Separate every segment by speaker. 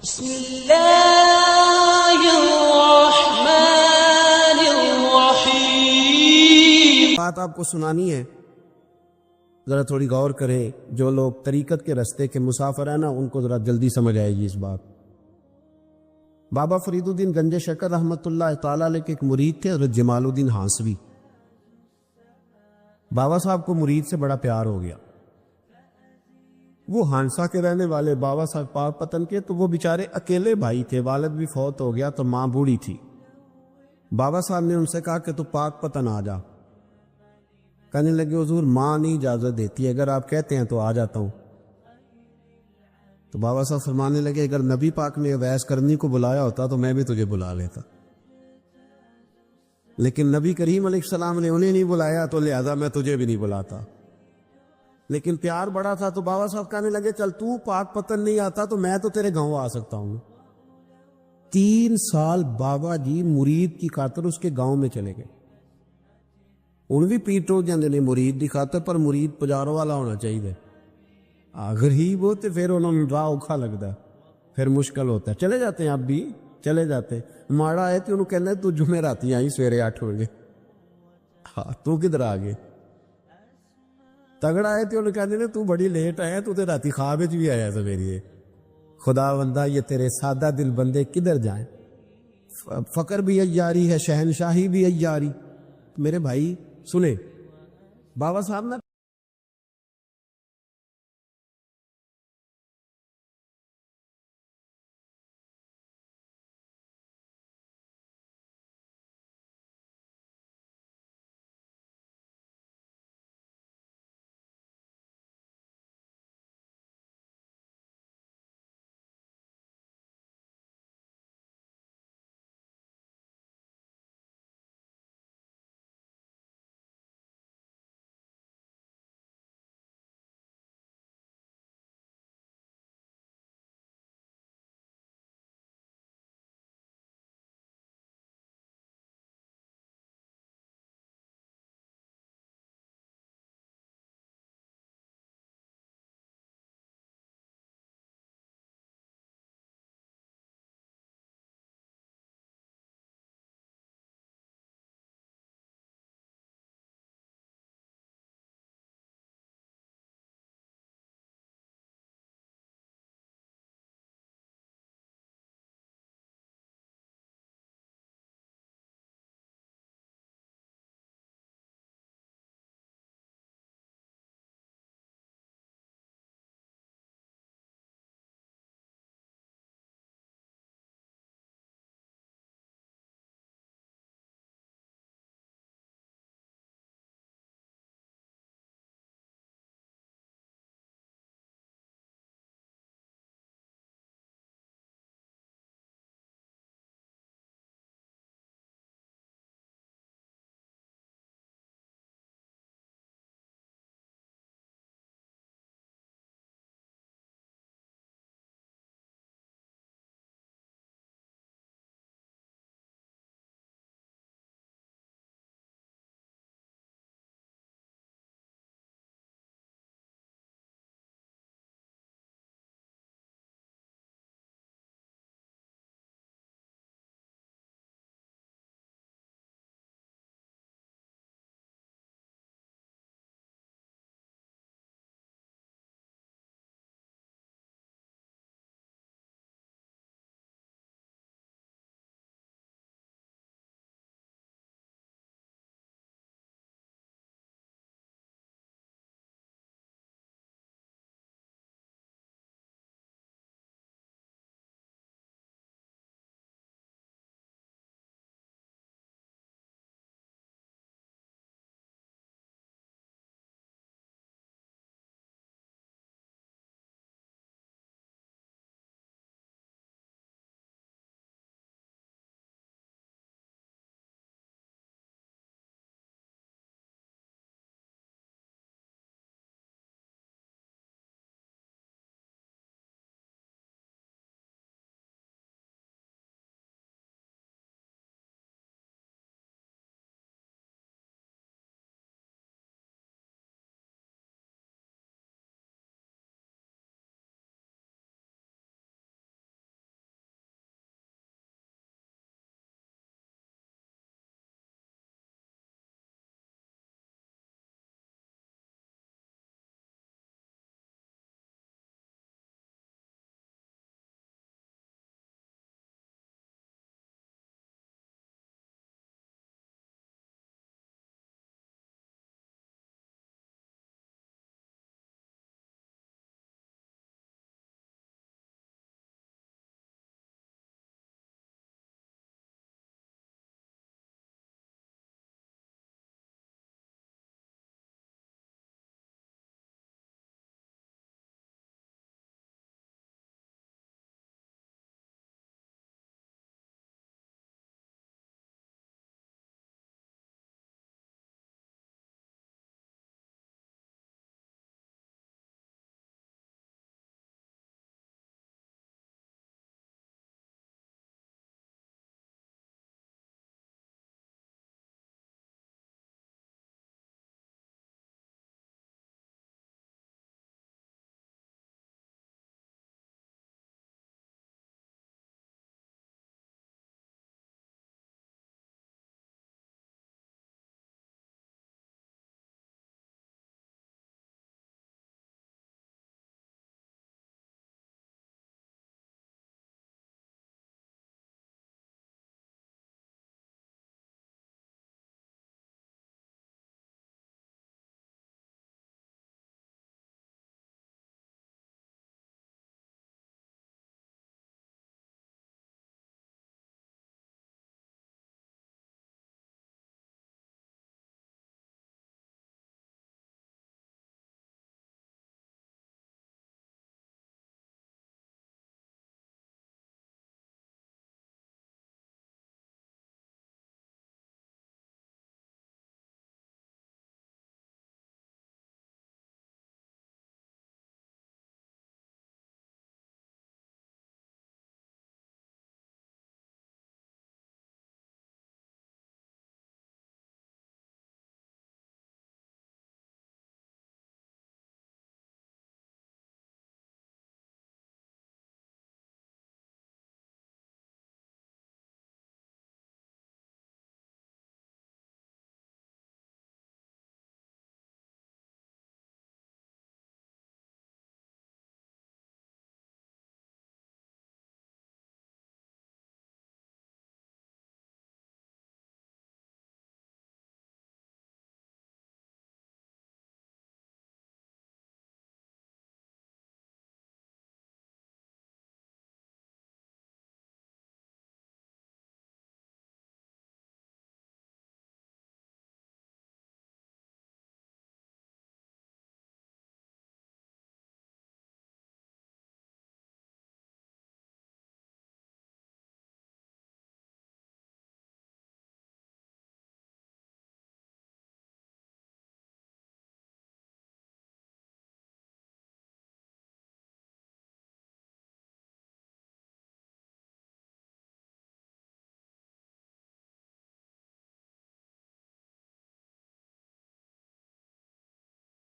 Speaker 1: بسم اللہ الرحمن الرحیم۔
Speaker 2: بات آپ کو سنانی ہے، ذرا تھوڑی غور کریں۔ جو لوگ طریقت کے رستے کے مسافر ہیں نا، ان کو ذرا جلدی سمجھ آئے گی اس بات۔ بابا فرید الدین گنج شکر رحمۃ اللہ تعالیٰ علیہ کے ایک مرید تھے، حضرت جمال الدین ہانسوی۔ بابا صاحب کو مرید سے بڑا پیار ہو گیا۔ وہ ہانسا کے رہنے والے بابا صاحب پاک پتن کے، تو وہ بیچارے اکیلے بھائی تھے، والد بھی فوت ہو گیا تو ماں بوڑھی تھی۔ بابا صاحب نے ان سے کہا کہ تو پاک پتن آ جا۔ کہنے لگے حضور ماں نہیں اجازت دیتی، اگر آپ کہتے ہیں تو آ جاتا ہوں۔ تو بابا صاحب فرمانے لگے اگر نبی پاک نے اویس کرنی کو بلایا ہوتا تو میں بھی تجھے بلا لیتا، لیکن نبی کریم علیہ السلام نے انہیں نہیں بلایا تو لہذا میں تجھے بھی نہیں بلاتا۔ لیکن پیار بڑا تھا تو بابا صاحب کہنے لگے چل تو پاک پتن نہیں آتا تو میں تو تیرے گاؤں آ سکتا ہوں۔ 3 سال بابا جی مرید کی خاطر اس کے گاؤں میں چلے گئے۔ ان بھی پیٹ ہو جاندے نے مرید کی خاطر، پر مرید پجاروں والا ہونا چاہیے۔ غریب ہوتے پھر انہوں نے راہ اوکھا لگتا ہے، پھر مشکل ہوتا ہے۔ چلے جاتے ہیں اب بھی چلے جاتے، ماڑا ہے تو انہوں کہنا ہے تو جمعے راتی آئی سویرے 8 بجے، ہاں تو کدھر آ گئے؟ تگڑا ہے تو انہوں کہتے ہیں تو بڑی لیٹ آیا، تو تے راتی خواب بھی آیا سویرے۔ خدا بندہ یہ تیرے سادہ دل بندے کدھر جائیں؟ فقر بھی عیاری ہے، شہنشاہی بھی عیاری۔ میرے بھائی سنیں، بابا صاحب نا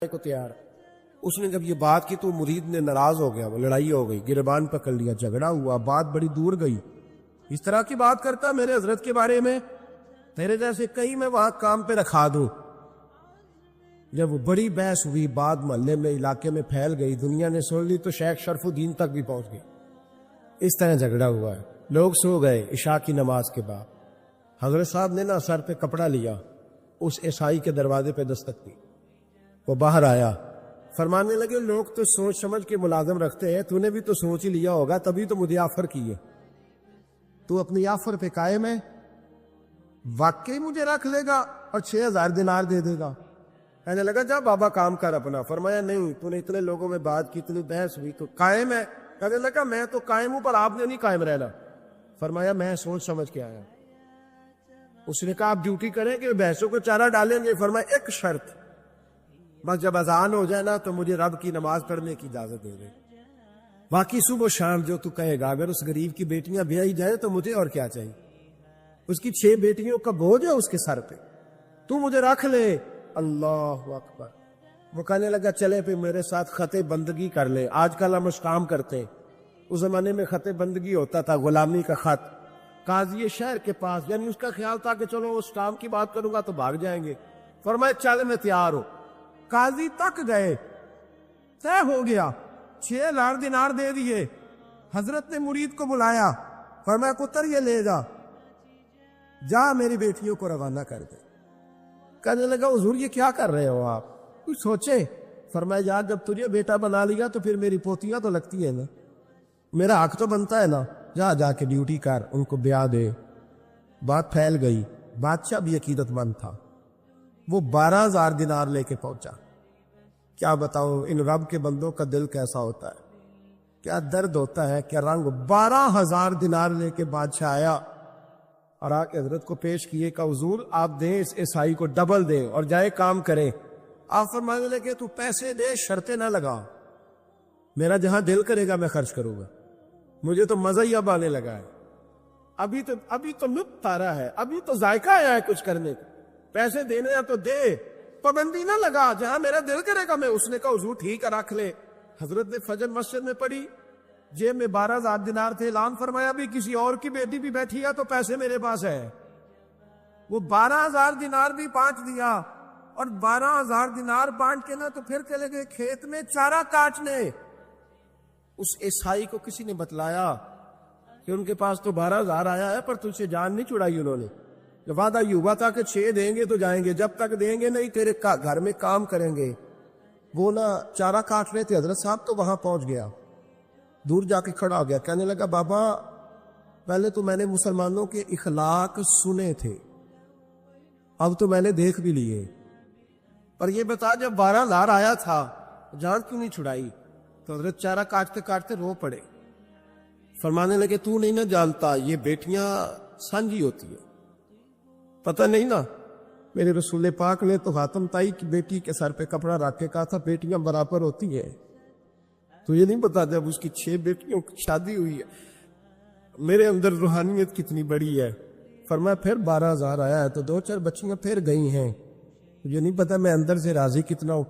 Speaker 3: کو تیار. اس نے جب یہ بات کی تو مرید نے ناراض ہو گیا, وہ لڑائی ہو گئی, گریبان پکڑ لیا, جھگڑا ہوا, بات بڑی دور گئی. اس طرح کی بات کرتا میرے حضرت کے بارے میں, تیرے جیسے کئی میں وہاں کام پہ رکھا دوں. جب وہ بڑی بحث ہوئی, بات محلے میں علاقے میں پھیل گئی, دنیا نے سن لی تو شیخ شرف الدین تک بھی پہنچ گئی. اس طرح جھگڑا ہوا ہے. لوگ سو گئے عشاء کی نماز کے بعد. حضرت صاحب نے نا سر پہ کپڑا لیا, اس عیسائی کے دروازے پہ دستک دی. وہ باہر آیا, فرمانے لگے لوگ تو سوچ سمجھ کے ملازم رکھتے ہیں, تو نے بھی تو سوچ ہی لیا ہوگا, تبھی تو مجھے آفر کی ہے. تو اپنی آفر پہ قائم ہے؟ واقعی مجھے رکھ لے گا اور 6000 دینار دے دے گا؟ کہنے لگا جا بابا کام کر اپنا. فرمایا نہیں, تو نے اتنے لوگوں میں بات کی, اتنی بحث ہوئی, تو قائم ہے؟ کہنے لگا میں تو قائم ہوں, پر آپ نے نہیں قائم رہنا. فرمایا میں سوچ سمجھ کے آیا. اس نے کہا آپ ڈیوٹی کریں کہ بحثوں کو چارہ ڈالیں گے؟ فرمایا ایک شرط, بس جب اذان ہو جائے نا تو مجھے رب کی نماز پڑھنے کی اجازت دے دے. باقی صبح و شام جو تو کہے گا. اگر اس غریب کی بیٹیاں بیائی جائیں تو مجھے اور کیا چاہیے. اس کی 6 بیٹیوں کا بوجھ ہے اس کے سر پہ, تو مجھے رکھ لے. اللہ اکبر. وہ کہنے لگا چلے پہ میرے ساتھ خط بندگی کر لے. آج کل ہم اس کام کرتے ہیں, اس زمانے میں خط بندگی ہوتا تھا, غلامی کا خط. قاضی شہر کے پاس, یعنی اس کا خیال تھا کہ چلو اس کام کی بات کروں گا تو بھاگ جائیں گے. فرمایا چل میں تیار ہوں. قاضی تک گئے, طے ہو گیا, 6000 دینار دے دیے. حضرت نے مرید کو بلایا, فرمایا پتر یہ لے جا, جا میری بیٹیوں کو روانہ کر دے. کہنے لگا حضور یہ کیا کر رہے ہو آپ, کچھ سوچے. فرمایا جا جب تجھے بیٹا بنا لیا تو پھر میری پوتیاں تو لگتی ہے نا, میرا حق تو بنتا ہے نا. جا کے ڈیوٹی کر, ان کو بیاہ دے. بات پھیل گئی. بادشاہ بھی عقیدت مند تھا, وہ 12000 دینار لے کے پہنچا. کیا بتاؤ ان رب کے بندوں کا دل کیسا ہوتا ہے, کیا درد ہوتا ہے, کیا رنگ. 12000 دینار لے کے بادشاہ آیا اور آ کے حضرت کو پیش کیے کہ حضور آپ دیں اس عیسائی کو ڈبل دیں اور جائے کام کریں. آپ فرمانے لگے تو پیسے دے, شرطیں نہ لگا, میرا جہاں دل کرے گا میں خرچ کروں گا. مجھے تو مزہ ہی اب آنے لگا ہے, ابھی تو لطف آ رہا ہے, ابھی تو ذائقہ آیا ہے کچھ کرنے کا. پیسے دینے ہیں تو دے, پابندی نہ لگا, جہاں میرا دل کرے گا میں. اس نے کہا حضور ٹھیک ہے رکھ لے. حضرت نے فجر مسجد میں پڑھی, جیب میں 12000 دینار تھے. اعلان فرمایا بھی کسی اور کی بیٹی بھی بیٹھی ہے تو پیسے میرے پاس ہے. وہ 12000 دینار بھی بانٹ دیا, اور 12000 دینار بانٹ کے نا تو پھر چلے گئے کھیت میں چارہ کاٹنے. اس عیسائی کو کسی نے بتلایا کہ ان کے پاس تو 12000 آیا ہے, پر تجھ سے جان نہیں چھڑائی انہوں نے. جب وعدہ یہ ہوا تھا کہ 6 دیں گے تو جائیں گے, جب تک دیں گے نہیں تیرے گھر میں کام کریں گے. وہ نا چارہ کاٹ رہے تھے. حضرت صاحب تو وہاں پہنچ گیا, دور جا کے کھڑا ہو گیا. کہنے لگا بابا پہلے تو میں نے مسلمانوں کے اخلاق سنے تھے, اب تو میں نے دیکھ بھی لیے, پر یہ بتا جب 12000 آیا تھا جان کیوں نہیں چھڑائی؟ تو حضرت چارہ کاٹتے کاٹتے رو پڑے. فرمانے لگے تو نہیں نہ جانتا, یہ بیٹیاں سانجھی ہوتی ہیں, پتہ نہیں نا. میرے رسول پاک نے تو خاتم تائی کی بیٹی کے سر پہ کپڑا رکھ کے کہا تھا بیٹیاں برابر ہوتی ہیں. تو یہ نہیں بتا جب اس کی 6 بیٹیوں کی شادی ہوئی ہے, میرے اندر روحانیت کتنی بڑی ہے. فرمایا پھر 12000 آیا ہے تو 2-4 بچیاں پھر گئی ہیں. یہ نہیں پتا میں اندر سے راضی کتنا ہوں,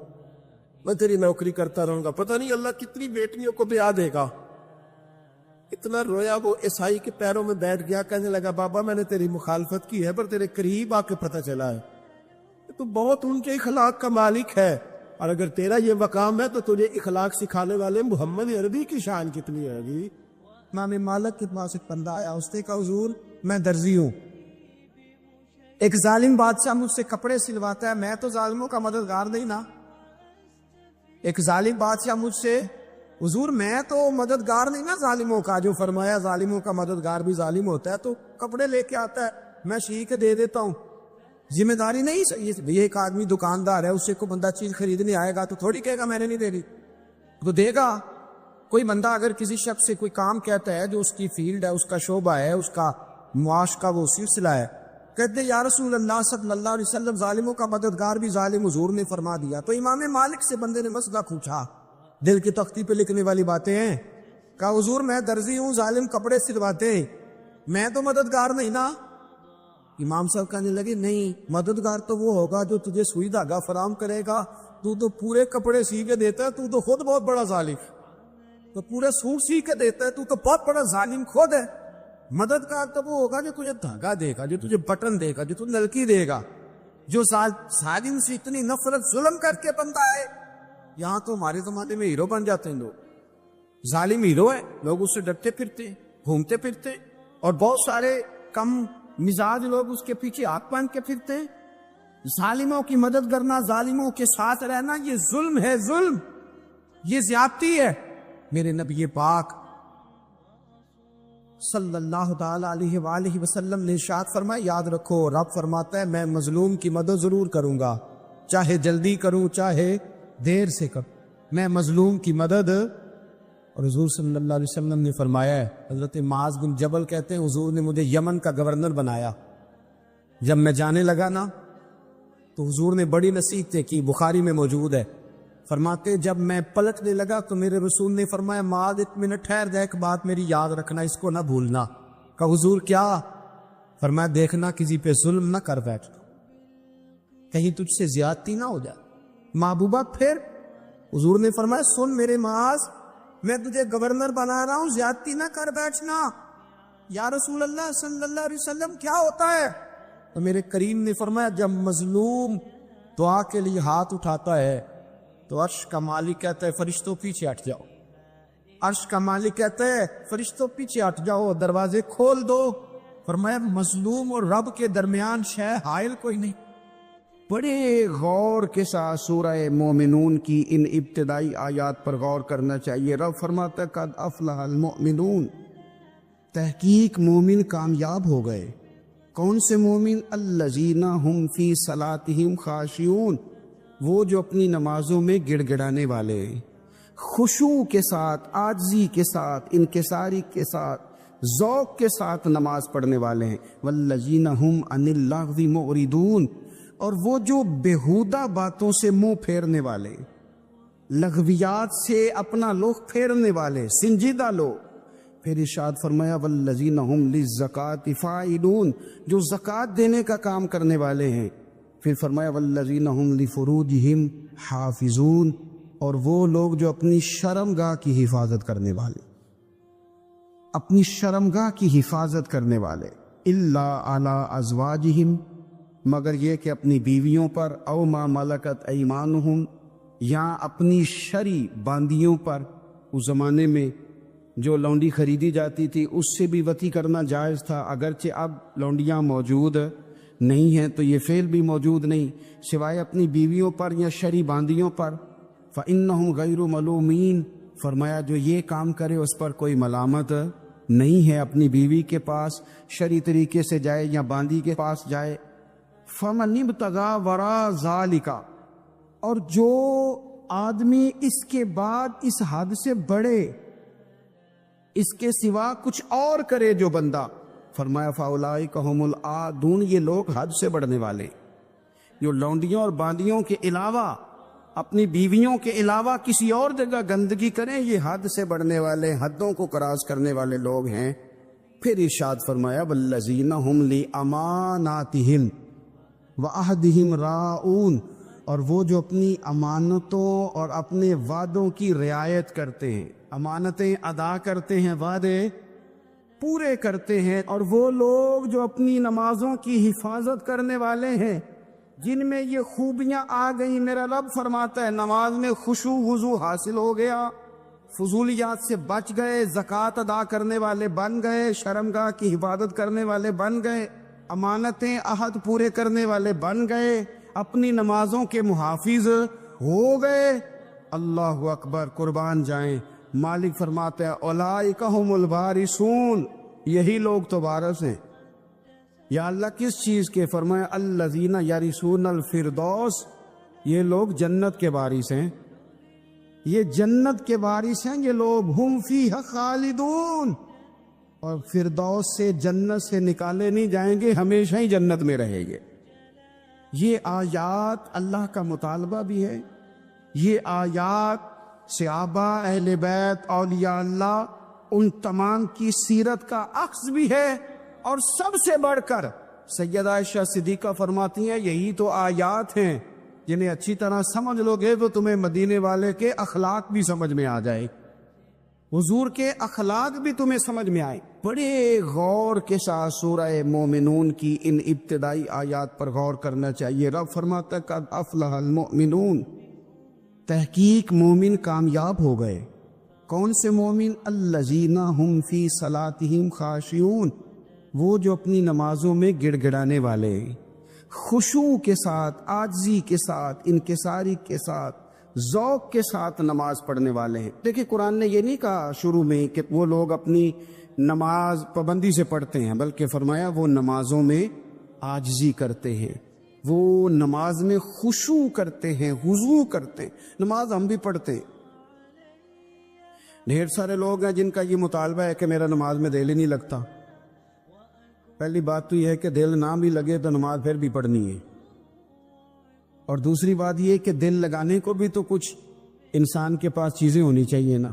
Speaker 3: میں تیری نوکری کرتا رہوں گا, پتہ نہیں اللہ کتنی بیٹیوں کو بیاہ دے گا. اتنا رویا, وہ عیسائی کے پیروں میں بیٹھ گیا. کہنے لگا بابا میں نے تیری مخالفت کی ہے, پر تیرے قریب آ کے پتہ چلا ہے تو بہت اونچے اخلاق کا مالک ہے, اور اگر تیرا یہ مقام ہے تو تجھے اخلاق سکھانے والے محمد عربی کی شان کتنی ہے جی. امام مالک کے پاس ایک بندہ آیا, اس نے کہا حضور میں درزی ہوں, ایک ظالم بادشاہ مجھ سے کپڑے سلواتا ہے, میں تو ظالموں کا مددگار نہیں نا. ایک ظالم بادشاہ مجھ سے, حضور میں تو مددگار نہیں نا ظالموں کا. جو فرمایا ظالموں کا مددگار بھی ظالم ہوتا ہے, تو کپڑے لے کے آتا ہے, میں سی کے دے دیتا ہوں, ذمہ داری نہیں. یہ ایک آدمی دکاندار ہے, اس سے کوئی بندہ چیز خریدنے آئے گا تو تھوڑی کہے گا میں نے نہیں دے دی, تو دے گا. کوئی بندہ اگر کسی شخص سے کوئی کام کہتا ہے جو اس کی فیلڈ ہے, اس کا شعبہ ہے, اس کا معاش کا وہ سلسلہ ہے, کہتے ہیں یا رسول اللہ صلی اللہ علیہ وسلم ظالموں کا مددگار بھی ظالم, حضور نے فرما دیا. تو امام مالک سے بندے نے مسئلہ پوچھا, دل کی تختی پہ لکھنے والی باتیں ہیں. کہا حضور میں درزی ہوں, ظالم کپڑے سلواتے, میں تو مددگار نہیں نا. امام صاحب کہنے لگے نہیں, مددگار تو وہ ہوگا جو تجھے سوئی دھاگا فراہم کرے گا,
Speaker 2: تو تو پورے کپڑے سی کے دیتا ہے, تو تو خود بہت بڑا ظالم, تو پورے سوٹ سی کے دیتا ہے, تو تو بہت بڑا ظالم خود ہے. مددگار تو وہ ہوگا جو تجھے دھاگا دے گا, جو تجھے بٹن دے گا, جو تجھے نلکی دے گا, جو ظالم سے اتنی نفرت ظلم کر کے بنتا ہے. یہاں تو ہمارے زمانے میں ہیرو بن جاتے ہیں لوگ, ظالم ہیرو ہے, لوگ اس سے ڈرتے پھرتے گھومتے پھرتے, اور بہت سارے کم مزاج لوگ اس کے پیچھے ہاتھ باندھ کے پھرتے ہیں. ظالموں کی مدد کرنا, ظالموں کے ساتھ رہنا, یہ ظلم ہے, ظلم, یہ زیادتی ہے. میرے نبی پاک صلی اللہ تعالی علیہ وآلہ وسلم نے ارشاد فرمایا, یاد رکھو رب فرماتا ہے میں مظلوم کی مدد ضرور کروں گا, چاہے جلدی کروں چاہے دیر سے کروں, میں مظلوم کی مدد. اور حضور صلی اللہ علیہ وسلم نے فرمایا ہے, حضرت معاذ بن جبل کہتے ہیں حضور نے مجھے یمن کا گورنر بنایا. جب میں جانے لگا نا تو حضور نے بڑی نصیحتیں کی, بخاری میں موجود ہے. فرماتے جب میں پلٹنے لگا تو میرے رسول نے فرمایا معاذ ایک منٹ ٹھہر جا, ایک بات میری یاد رکھنا, اس کو نہ بھولنا. کہ حضور کیا؟ فرمایا دیکھنا کسی پہ ظلم نہ کر بیٹھنا, کہیں تجھ سے زیادتی نہ ہو جائے. محبوبہ پھر حضور نے فرمایا سن میرے معاذ, میں تجھے گورنر بنا رہا ہوں, زیادتی نہ کر بیٹھنا. یا رسول اللہ صلی اللہ علیہ وسلم کیا ہوتا ہے؟ تو میرے کریم نے فرمایا جب مظلوم دعا کے لیے ہاتھ اٹھاتا ہے تو عرش کا مالک کہتا ہے فرشتوں پیچھے ہٹ جاؤ, عرش کا مالک کہتا ہے فرشتوں پیچھے ہٹ جاؤ, دروازے کھول دو. فرمایا مظلوم اور رب کے درمیان شے حائل کوئی نہیں.
Speaker 3: بڑے غور کے ساتھ سورہ مومنون کی ان ابتدائی آیات پر غور کرنا چاہیے. رب فرماتا ہے قد افلح المؤمنون, تحقیق مومن کامیاب ہو گئے. کون سے مومن؟ الذین ہم فی صلاتہم خاشعون, وہ جو اپنی نمازوں میں گڑ گڑانے والے, خشوع کے ساتھ, عاجزی کے ساتھ, انکساری کے ساتھ, ذوق کے ساتھ نماز پڑھنے والے ہیں. والذین ہم عن اللغو معرضون, اور وہ جو بیہودہ باتوں سے منہ پھیرنے والے, لغویات سے اپنا رخ پھیرنے والے, سنجیدہ لوگ. پھر ارشاد فرمایا والذین ہم للزکاۃ فاعلون, جو زکوٰۃ دینے کا کام کرنے والے ہیں. پھر فرمایا والذین ہم لفروجہم حافظون, اور وہ لوگ جو اپنی شرمگاہ کی حفاظت کرنے والے, اپنی شرمگاہ کی حفاظت کرنے والے. الا علی ازواجہم, مگر یہ کہ اپنی بیویوں پر, او ما ملکت ایمانہم, یا اپنی شرعی باندیوں پر. اس زمانے میں جو لونڈی خریدی جاتی تھی اس سے بھی وطی کرنا جائز تھا, اگرچہ اب لونڈیاں موجود نہیں ہیں تو یہ فعل بھی موجود نہیں, سوائے اپنی بیویوں پر یا شرعی باندیوں پر. فإنہم غیر ملومین, فرمایا جو یہ کام کرے اس پر کوئی ملامت نہیں ہے. اپنی بیوی کے پاس شرعی طریقے سے جائے یا باندی کے پاس جائے. فمن ابتغى وراء ذلك, اور جو آدمی اس کے بعد اس حد سے بڑھے, اس کے سوا کچھ اور کرے جو بندہ, فرمایا فاولئک هم العادون, یہ لوگ حد سے بڑھنے والے, جو لونڈیوں اور باندیوں کے علاوہ, اپنی بیویوں کے علاوہ کسی اور جگہ گندگی کریں, یہ حد سے بڑھنے والے, حدوں کو کراس کرنے والے لوگ ہیں. پھر ارشاد فرمایا والذین هم لاماناتہم وعہدہم راعون, اور وہ جو اپنی امانتوں اور اپنے وعدوں کی رعایت کرتے ہیں, امانتیں ادا کرتے ہیں, وعدے پورے کرتے ہیں. اور وہ لوگ جو اپنی نمازوں کی حفاظت کرنے والے ہیں, جن میں یہ خوبیاں آ گئیں. میرا رب فرماتا ہے نماز میں خشوع وضو حاصل ہو گیا, فضولیات سے بچ گئے, زکوٰۃ ادا کرنے والے بن گئے, شرمگاہ کی حفاظت کرنے والے بن گئے, امانتیں عہد پورے کرنے والے بن گئے, اپنی نمازوں کے محافظ ہو گئے. اللہ اکبر, قربان جائیں. مالک فرماتا ہے اولئک هم الوارثون, یہی لوگ تو وارث ہیں. یا اللہ کس چیز کے؟ فرمایا الذین یرثون الفردوس, یہ لوگ جنت کے وارث ہیں, یہ جنت کے وارث ہیں یہ لوگ. ہم فیہا خالدون, اور فردوس سے, جنت سے نکالے نہیں جائیں گے, ہمیشہ ہی جنت میں رہیں گے. یہ آیات اللہ کا مطالبہ بھی ہے, یہ آیات صحابہ, اہل بیت, اولیاء اللہ, ان تمام کی سیرت کا عکس بھی ہے. اور سب سے بڑھ کر سیدہ عائشہ صدیقہ فرماتی ہیں یہی تو آیات ہیں
Speaker 2: جنہیں اچھی طرح سمجھ لو گے تو تمہیں مدینے والے کے اخلاق بھی سمجھ میں آ جائے، حضور کے اخلاق بھی تمہیں سمجھ میں آئے۔ بڑے غور کے ساتھ سورہ مومنون کی ان ابتدائی آیات پر غور کرنا چاہیے۔ رب فرماتا ہے قد افلح المؤمنون، تحقیق مومن کامیاب ہو گئے۔ کون سے مومن؟ الذین ہم فی صلاتہم خاشعون، وہ جو اپنی نمازوں میں گڑ گڑانے والے، خشوع کے ساتھ، عاجزی کے ساتھ، انکساری کے ساتھ، ذوق کے ساتھ نماز پڑھنے والے ہیں۔ دیکھیں قرآن نے یہ نہیں کہا شروع میں کہ وہ لوگ اپنی نماز پابندی سے پڑھتے ہیں، بلکہ فرمایا وہ نمازوں میں عاجزی کرتے ہیں، وہ نماز میں خشوع کرتے ہیں، خضوع کرتے ہیں۔ نماز ہم بھی پڑھتے ہیں، ڈھیر سارے لوگ ہیں جن کا یہ مطالبہ ہے کہ میرا نماز میں دل ہی نہیں لگتا۔ پہلی بات تو یہ ہے کہ دل نہ بھی لگے تو نماز پھر بھی پڑھنی ہے، اور دوسری بات یہ کہ دل لگانے کو بھی تو کچھ انسان کے پاس چیزیں ہونی چاہیے نا،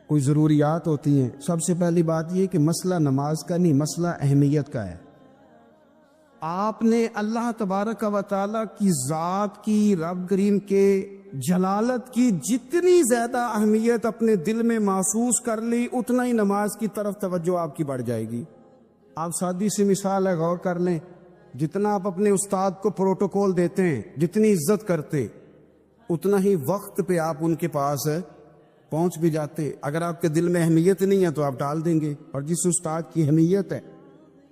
Speaker 2: کوئی ضروریات ہوتی ہیں۔ سب سے پہلی بات یہ کہ مسئلہ نماز کا نہیں، مسئلہ اہمیت کا ہے۔ آپ نے اللہ تبارک و تعالیٰ کی ذات کی، رب کریم کے جلالت کی جتنی زیادہ اہمیت اپنے دل میں محسوس کر لی، اتنا ہی نماز کی طرف توجہ آپ کی بڑھ جائے گی۔ آپ سادی سی مثال ہے، غور کر لیں، جتنا آپ اپنے استاد کو پروٹوکول دیتے ہیں، جتنی عزت کرتے، اتنا ہی وقت پہ آپ ان کے پاس پہنچ بھی جاتے۔ اگر آپ کے دل میں اہمیت نہیں ہے تو آپ ٹال دیں گے، اور جس استاد کی اہمیت ہے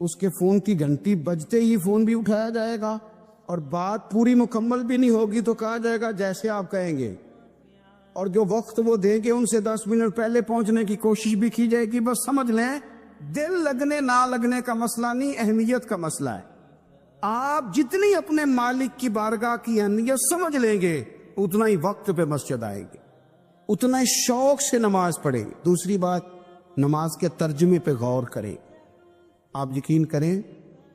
Speaker 2: اس کے فون کی گھنٹی بجتے ہی فون بھی اٹھایا جائے گا، اور بات پوری مکمل بھی نہیں ہوگی تو کہا جائے گا جیسے آپ کہیں گے، اور جو وقت وہ دیں گے ان سے 10 منٹ پہلے پہنچنے کی کوشش بھی کی جائے گی۔ بس سمجھ لیں دل لگنے نہ لگنے کا مسئلہ نہیں، اہمیت کا مسئلہ ہے۔ آپ جتنی اپنے مالک کی بارگاہ کی اہمیت سمجھ لیں گے، اتنا ہی وقت پہ مسجد آئے گی، اتنا ہی شوق سے نماز پڑھیں۔ دوسری بات، نماز کے ترجمے پہ غور کریں۔ آپ یقین کریں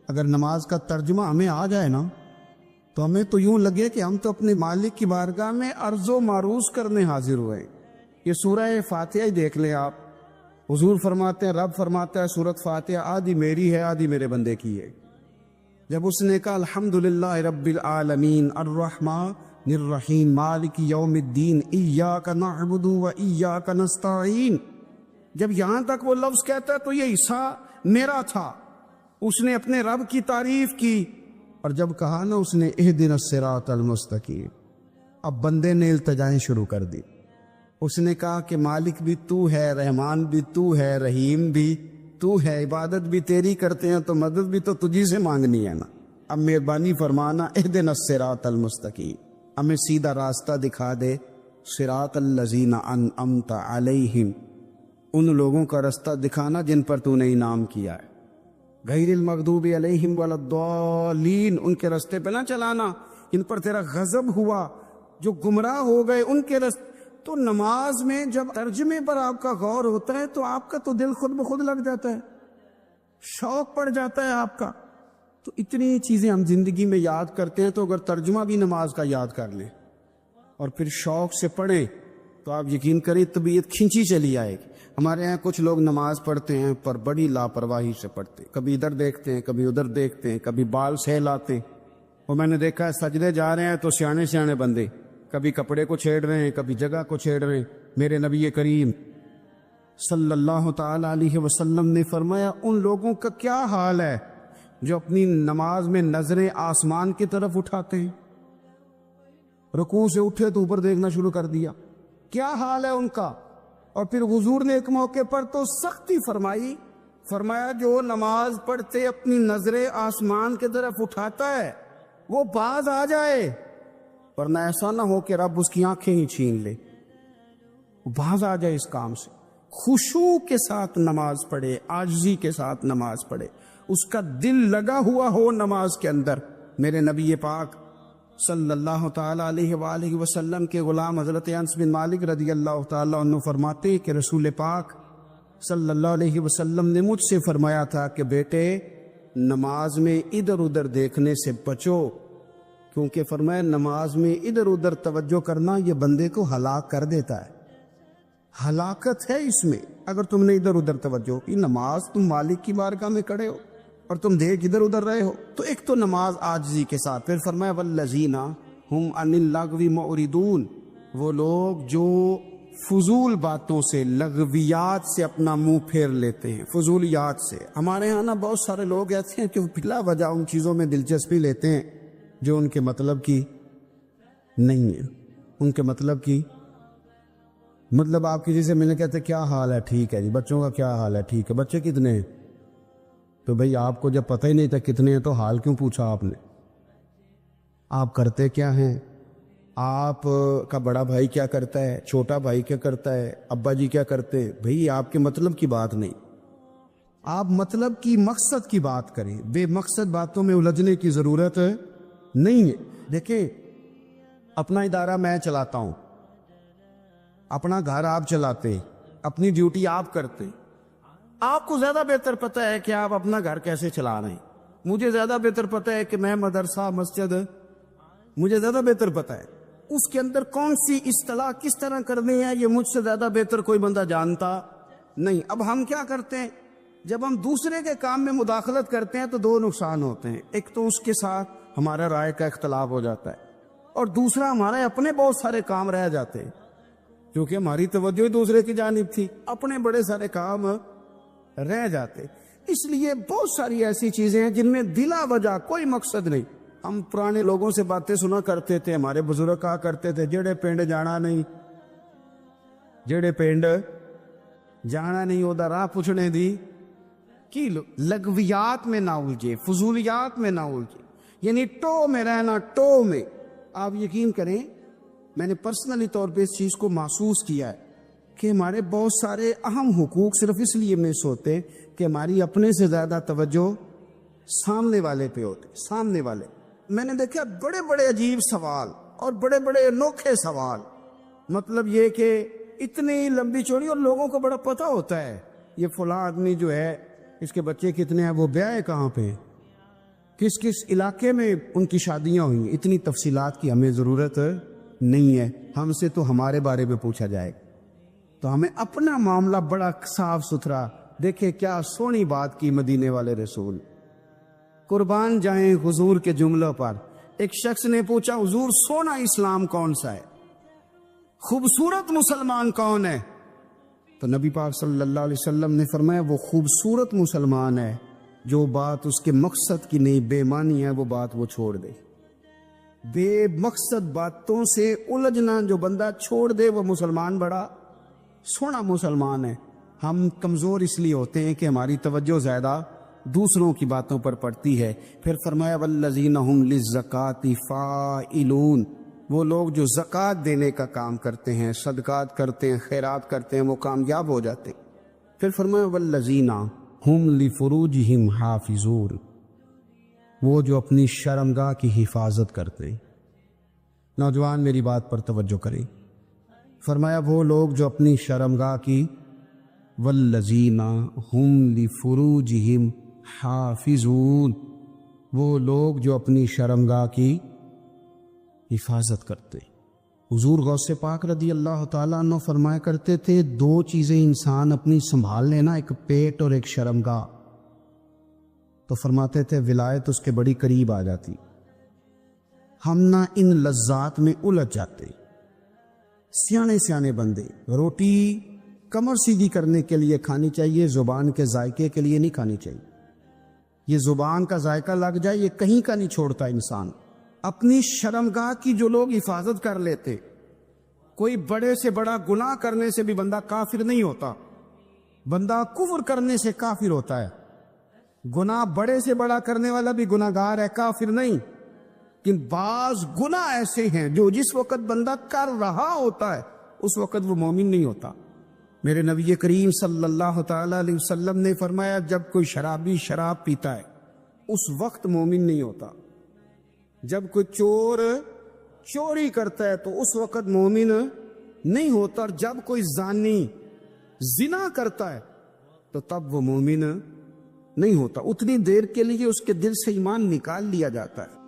Speaker 2: اگر نماز کا ترجمہ ہمیں آ جائے نا تو ہمیں تو یوں لگے کہ ہم تو اپنے مالک کی بارگاہ میں عرض و معروض کرنے حاضر ہوئے۔ یہ سورہ فاتحہ ہی دیکھ لیں آپ، حضور فرماتے ہیں، رب فرماتا ہے سورۃ فاتحہ آدھی میری ہے آدھی میرے بندے کی ہے۔ جب اس نے کہا الحمدللہ رب العالمین الرحمن الرحیم مالک یوم الدین ایاک نعبد و ایاک نستعین، جب یہاں تک وہ لفظ کہتا ہے تو یہ حصہ میرا تھا۔ اس نے اپنے رب کی تعریف کی، اور جب کہا نا اس نے اہدنا الصراط المستقیم، اب بندے نے التجائیں شروع کر دی۔ اس نے کہا کہ مالک بھی تو ہے، رحمان بھی تو ہے، رحیم بھی تو ہے، عبادت بھی تیری کرتے ہیں تو مدد بھی تو تجھی سے مانگنی ہے نا، اب مہربانی فرمانا اہدنا الصراط المستقیم، ہمیں سیدھا راستہ دکھا دے، صراط الذین انعمت علیہم، ان لوگوں کا راستہ دکھانا جن پر تو نے انعام کیا ہے، غیر المغضوب علیہم ولا الضالین، ان کے راستے پہ نہ چلانا جن پر تیرا غضب ہوا، جو گمراہ ہو گئے ان کے راستے۔ تو نماز میں جب ترجمے پر آپ کا غور ہوتا ہے تو آپ کا تو دل خود بخود لگ جاتا ہے، شوق پڑ جاتا ہے آپ کا۔ تو اتنی چیزیں ہم زندگی میں یاد کرتے ہیں، تو اگر ترجمہ بھی نماز کا یاد کر لیں اور پھر شوق سے پڑھیں تو آپ یقین کریں طبیعت کھنچی چلی آئے گی۔ ہمارے یہاں کچھ لوگ نماز پڑھتے ہیں پر بڑی لاپرواہی سے پڑھتے ہیں، کبھی ادھر دیکھتے ہیں کبھی ادھر دیکھتے ہیں، کبھی بال سہلاتے ہیں۔ وہ میں نے دیکھا ہے سجدے جا رہے ہیں تو سیانے سیانے بندے کبھی کپڑے کو چھیڑ رہے ہیں، کبھی جگہ کو چھیڑ رہے ہیں۔ میرے نبی کریم صلی اللہ تعالی علیہ وسلم نے فرمایا ان لوگوں کا کیا حال ہے جو اپنی نماز میں نظریں آسمان کی طرف اٹھاتے ہیں، رکوع سے اٹھے تو اوپر دیکھنا شروع کر دیا، کیا حال ہے ان کا۔ اور پھر حضور نے ایک موقع پر تو سختی فرمائی، فرمایا جو نماز پڑھتے اپنی نظریں آسمان کی طرف اٹھاتا ہے وہ باز آ جائے، ورنہ ایسا نہ ہو کہ رب اس کی آنکھیں ہی چھین لے، وہ باز آ جائے اس کام سے۔ خشوع کے ساتھ نماز پڑھے، عاجزی کے ساتھ نماز پڑھے، اس کا دل لگا ہوا ہو نماز کے اندر۔ میرے نبی پاک صلی اللہ تعالی علیہ وآلہ وسلم کے غلام حضرت انس بن مالک رضی اللہ تعالی عنہ فرماتے ہیں کہ رسول پاک صلی اللہ علیہ وسلم نے مجھ سے فرمایا تھا کہ بیٹے نماز میں ادھر ادھر دیکھنے سے بچو، کیونکہ فرمایا نماز میں ادھر ادھر توجہ کرنا یہ بندے کو ہلاک کر دیتا ہے، ہلاکت ہے اس میں۔ اگر تم نے ادھر ادھر توجہ کی، نماز تم مالک کی بارگاہ میں کھڑے ہو اور تم دیکھ ادھر ادھر رہے ہو، تو ایک تو نماز عاجزی کے ساتھ، پھر فرمایا والذین ہم عن اللغو معرضون، وہ لوگ جو فضول باتوں سے، لغویات سے اپنا منہ پھیر لیتے ہیں، فضولیات سے۔ ہمارے ہاں نا بہت سارے لوگ ایسے ہیں کہ بلا وجہ ان چیزوں میں دلچسپی لیتے ہیں جو ان کے مطلب کی نہیں ہے، ان کے مطلب کی، مطلب آپ کسی سے ملنے کہتے کیا حال ہے، ٹھیک ہے جی، بچوں کا کیا حال ہے، ٹھیک ہے، بچے کتنے ہیں؟ تو بھئی آپ کو جب پتہ ہی نہیں تھا کتنے ہیں تو حال کیوں پوچھا آپ نے؟ آپ کرتے کیا ہیں؟ آپ کا بڑا بھائی کیا کرتا ہے، چھوٹا بھائی کیا کرتا ہے، ابا جی کیا کرتے ہیں؟ بھئی آپ کے مطلب کی بات نہیں، آپ مطلب کی، مقصد کی بات کریں، بے مقصد باتوں میں الجھنے کی ضرورت نہیں ہے۔ دیکھیں، اپنا ادارہ میں چلاتا ہوں، اپنا گھر آپ چلاتے، اپنی ڈیوٹی آپ کرتے، آپ کو زیادہ بہتر پتہ ہے کہ آپ اپنا گھر کیسے چلا رہے ہیں، مجھے زیادہ بہتر پتہ ہے کہ میں مدرسہ، مسجد، مجھے زیادہ بہتر پتہ ہے اس کے اندر کون سی اصطلاح کس طرح کرنی ہے، یہ مجھ سے زیادہ بہتر کوئی بندہ جانتا نہیں۔ اب ہم کیا کرتے ہیں، جب ہم دوسرے کے کام میں مداخلت کرتے ہیں تو دو نقصان ہوتے ہیں، ایک تو اس کے ساتھ ہمارا رائے کا اختلاف ہو جاتا ہے، اور دوسرا ہمارے اپنے بہت سارے کام رہ جاتے ہیں، کیونکہ ہماری توجہ ہی دوسرے کی جانب تھی، اپنے بڑے سارے کام رہ جاتے۔ اس لیے بہت ساری ایسی چیزیں ہیں جن میں بلا وجہ کوئی مقصد نہیں۔ ہم پرانے لوگوں سے باتیں سنا کرتے تھے، ہمارے بزرگ کہا کرتے تھے جڑے پنڈ جانا نہیں، جڑے پنڈ جانا نہیں اودا راہ پوچھنے دی کی، لغویات میں نہ الجھے، فضولیات میں نہ الجھے، یعنی ٹو میں رہنا، ٹو میں۔ آپ یقین کریں، میں نے پرسنلی طور پہ اس چیز کو محسوس کیا ہے کہ ہمارے بہت سارے اہم حقوق صرف اس لیے مس ہوتے کہ ہماری اپنے سے زیادہ توجہ سامنے والے پہ ہوتے، سامنے والے۔ میں نے دیکھا بڑے بڑے عجیب سوال اور بڑے بڑے انوکھے سوال، مطلب یہ کہ اتنی لمبی چوڑی، اور لوگوں کو بڑا پتہ ہوتا ہے یہ فلاں آدمی جو ہے اس کے بچے کتنے ہیں، وہ بیاہ کہاں پہ، کس کس علاقے میں ان کی شادیاں ہوئی ہیں۔ اتنی تفصیلات کی ہمیں ضرورت نہیں ہے، ہم سے تو ہمارے بارے میں پوچھا جائے، تو ہمیں اپنا معاملہ بڑا صاف ستھرا۔ دیکھیں کیا سونی بات کی مدینے والے رسول، قربان جائیں حضور کے جملوں پر۔ ایک شخص نے پوچھا حضور سونا اسلام کون سا ہے، خوبصورت مسلمان کون ہے؟ تو نبی پاک صلی اللہ علیہ وسلم نے فرمایا وہ خوبصورت مسلمان ہے جو بات اس کے مقصد کی نہیں، بے معنی ہے، وہ بات وہ چھوڑ دے۔ بے مقصد باتوں سے الجھنا جو بندہ چھوڑ دے وہ مسلمان بڑا سونا مسلمان ہے۔ ہم کمزور اس لیے ہوتے ہیں کہ ہماری توجہ زیادہ دوسروں کی باتوں پر پڑتی ہے۔ پھر فرمایا والذین ہم للزکاۃ فاعلون، وہ لوگ جو زکوٰۃ دینے کا کام کرتے ہیں، صدقات کرتے ہیں، خیرات کرتے ہیں، وہ کامیاب ہو جاتے ہیں۔ پھر فرمایا والذین ہم لفروجہم حافظون، وہ جو اپنی شرمگاہ کی حفاظت کرتے ہیں۔ نوجوان میری بات پر توجہ کریں، فرمایا وہ لوگ جو اپنی شرمگاہ کی، والذین ہم لفروجہم حافظون، وہ لوگ جو اپنی شرمگاہ کی حفاظت کرتے۔ حضور غوث پاک رضی اللہ تعالیٰ عنہ فرمایا کرتے تھے دو چیزیں انسان اپنی سنبھال لینا، ایک پیٹ اور ایک شرمگاہ، تو فرماتے تھے ولایت اس کے بڑی قریب آ جاتی۔ ہم نہ ان لذات میں الجھ جاتے۔ سیانے سیانے بندے، روٹی کمر سیدھی کرنے کے لیے کھانی چاہیے، زبان کے ذائقے کے لیے نہیں کھانی چاہیے۔ یہ زبان کا ذائقہ لگ جائے یہ کہیں کا نہیں چھوڑتا انسان۔ اپنی شرمگاہ کی جو لوگ حفاظت کر لیتے، کوئی بڑے سے بڑا گناہ کرنے سے بھی بندہ کافر نہیں ہوتا، بندہ کفر کرنے سے کافر ہوتا ہے۔ گناہ بڑے سے بڑا کرنے والا بھی گناہ گار ہے، کافر نہیں۔ لیکن بعض گناہ ایسے ہیں جو جس وقت بندہ کر رہا ہوتا ہے اس وقت وہ مومن نہیں ہوتا۔ میرے نبی کریم صلی اللہ تعالی علیہ وسلم نے فرمایا جب کوئی شرابی شراب پیتا ہے اس وقت مومن نہیں ہوتا، جب کوئی چور چوری کرتا ہے تو اس وقت مومن نہیں ہوتا، اور جب کوئی زانی زنا کرتا ہے تو تب وہ مومن نہیں ہوتا۔ اتنی دیر کے لیے اس کے دل سے ایمان نکال لیا جاتا ہے۔